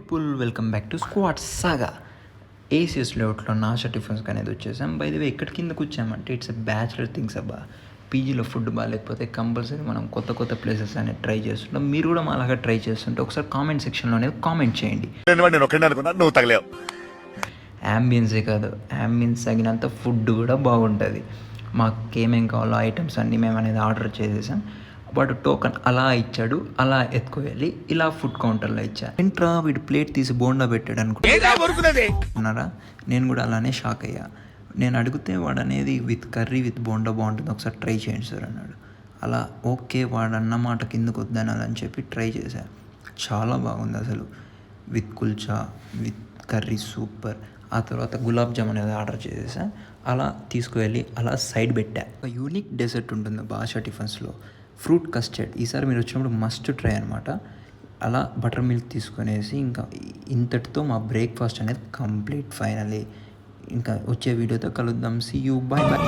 People welcome back to squad saga. ACS లేఅవుట్లో ASHA tiffins అనేది వచ్చేసాం. బై ది వే ఎక్కడి కిందకు వచ్చామంటే ఇట్స్ ఎ బ్యాచులర్ థింగ్స్ అబ్బా. పీజీలో ఫుడ్ బాగాలేకపోతే కంపల్సరీ మనం కొత్త కొత్త ప్లేసెస్ అనేది ట్రై చేస్తుంటాం. మీరు కూడా మా అలాగా ట్రై చేస్తుంటే ఒకసారి కామెంట్ సెక్షన్లో అనేది కామెంట్ చేయండి. యాంబియన్సే కాదు, యాంబియన్స్ తగినంత ఫుడ్ కూడా బాగుంటుంది. మాకేమేం కావాలో ఐటమ్స్ అన్నీ మేము అనేది ఆర్డర్ చేసేసాం. వాడు టోకన్ అలా ఇచ్చాడు, అలా ఎత్తుకోవాలి, ఇలా ఫుడ్ కౌంటర్లో ఇచ్చా. ఏంట్రా వీడు ప్లేట్ తీసి బోండా పెట్టాడు అనుకుంటున్నారా? నేను కూడా అలానే షాక్ అయ్యా. నేను అడిగితే వాడు అనేది విత్ కర్రీ విత్ బోండా బాగుంటుంది, ఒకసారి ట్రై చేయండి సార్ అన్నాడు. అలా ఓకే వాడు అన్నమాట కిందకు వద్దనాలని చెప్పి ట్రై చేశా. చాలా బాగుంది అసలు, with kulcha with curry super. ఆ తర్వాత గులాబ్ జామ్ అనేది ఆర్డర్ చేసేసా. అలా తీసుకువెళ్ళి అలా సైడ్ పెట్టా. ఒక యూనిక్ డెజర్ట్ ఉంటుంది ఆశా టిఫిన్స్లో, ఫ్రూట్ కస్టర్డ్. ఈసారి మీరు వచ్చినప్పుడు మస్ట్ ట్రై అనమాట. అలా బటర్ మిల్క్ తీసుకునేసి ఇంకా ఇంతటితో మా బ్రేక్ఫాస్ట్ అనేది కంప్లీట్ ఫైనలీ. ఇంకా వచ్చే వీడియోతో కలుద్దాం. See you, bye bye.